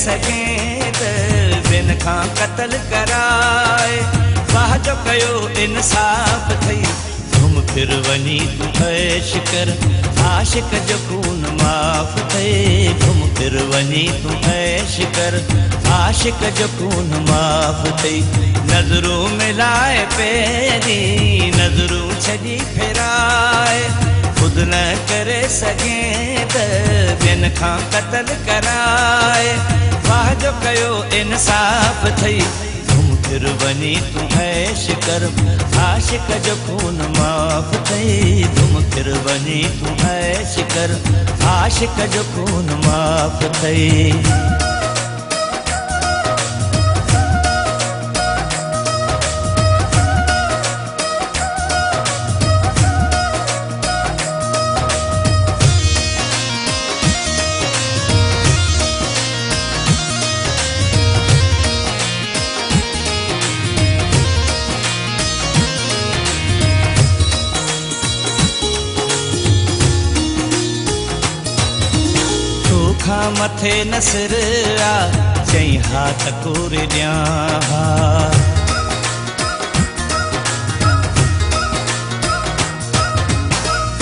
सघें त बिन खां क़त्ल कराए वाह जो कयो इंसाफ़ थई घुम फिर वञी तूं ऐश कर आशिक जो खून माफ़ थे घुम फिर वञी तूं ऐश कर आशिक जो खून माफ़ थे नज़रूं मिलाए पहिरीं नज़रूं छॾी फिराए खुद न करे सघें त बिन खां क़त्ल कराए वाह जो कयो इंसाफ़ थई घुम फिर वञी तूं ऐश कर आशिक जो खून माफ़ थई घुम फिर वञी तूं ऐश कर आशिक जो खून माफ़ थई मथे नसर आ चई हाथ कोर ॾियां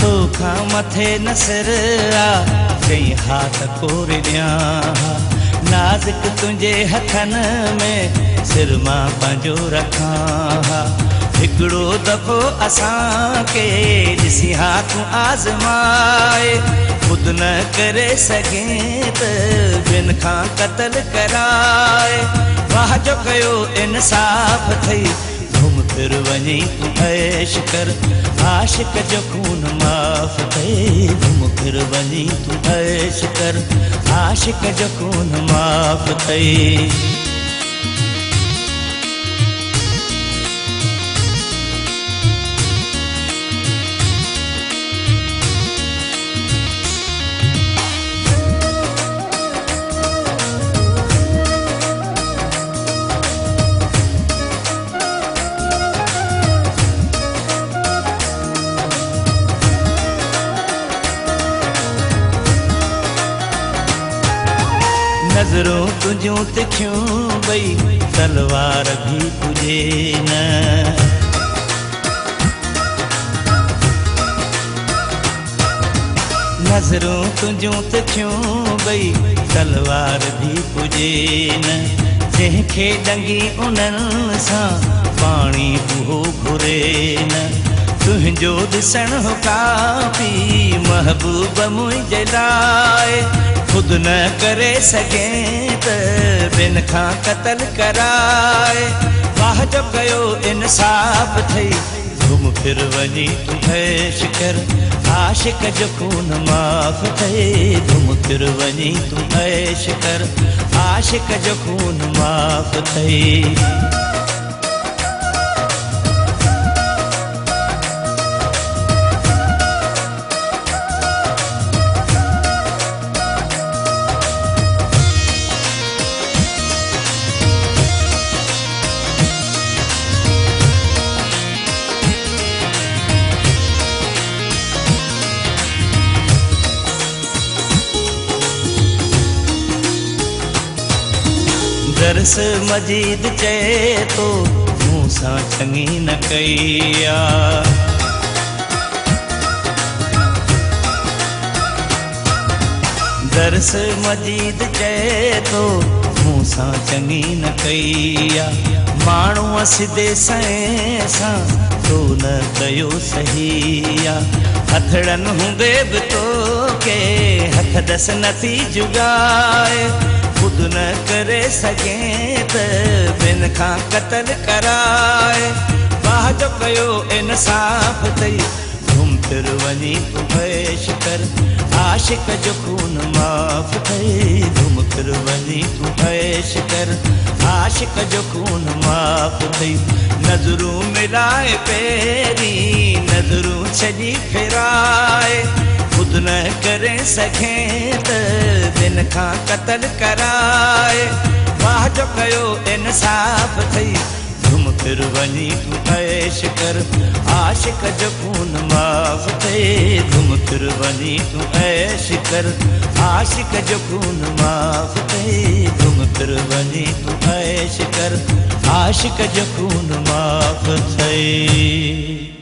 तोखां मथे नसर आ चई हाथ कोर ॾियां नाज़ुक तुंहिंजे हथनि में सिर मां पंहिंजो रखां हिकिड़ो दफ़ो असांखे ॾिसी हा तूं आज़माए खुद न करे सघें त बिन खां क़त्ल कराए वाह जो कयो इंसाफ़ थई घुम फिर वञी तूं ऐश कर आशिक जो खून माफ़ थई घुम फिर वञी तूं ऐश कर आशिक जो खून माफ़ थई नज़रूं तुझूं तिखियूं भई तलवार भी तुझे न नज़रूं तुझूं तिखियूं भई तलवार भी तुझे न जंहिंखे डंगी उन्हनि सां पाणी उहो घुरे न तुंहिंजो ॾिसण हो काफ़ी महबूब मुंहिंजे लाइ खुद न करे सघें त बिन खां क़त्ल कराए वाह जो कयो इंसाफ़ थई घुम फिर वञी तूं ऐश कर आशिक जो खून माफ़ थई घुम फिर वञी तूं ऐश कर आशिक जो खून माफ़ थई दरस मजीद चए तो मूं सां चङी न कई आ दरस मजीद चए तो मूं सां चङी न कई आ माण्हूअ सिधे सएं सां तो न कयो सही आ हथड़नि हूंदे बि तोखे हथ दस नथी जुगाए खुद न करे सघें त बिन खां क़त्ल कराए वाह जो कयो इंसाफ़ थई घुम फिर वञी तूं ऐश कर आशिक जो खून माफ़ थई घुम फिर वञी तूं ऐश कर आशिक जो खून माफ़ थई नज़रूं मिलाए पहिरीं नज़रूं छॾी फिराए खुद न करे सघें त बिन खां क़त्ल कराए वाह जो कयो इंसाफ़ थई घुम फिर वञी तूं ऐश कर आशिक जो खून माफ़ थिए घुम फिर वञी तूं ऐश कर आशिक जो खून माफ़ थिए घुम फिर वञी तूं ऐश कर आशिक जो खून माफ़ थिए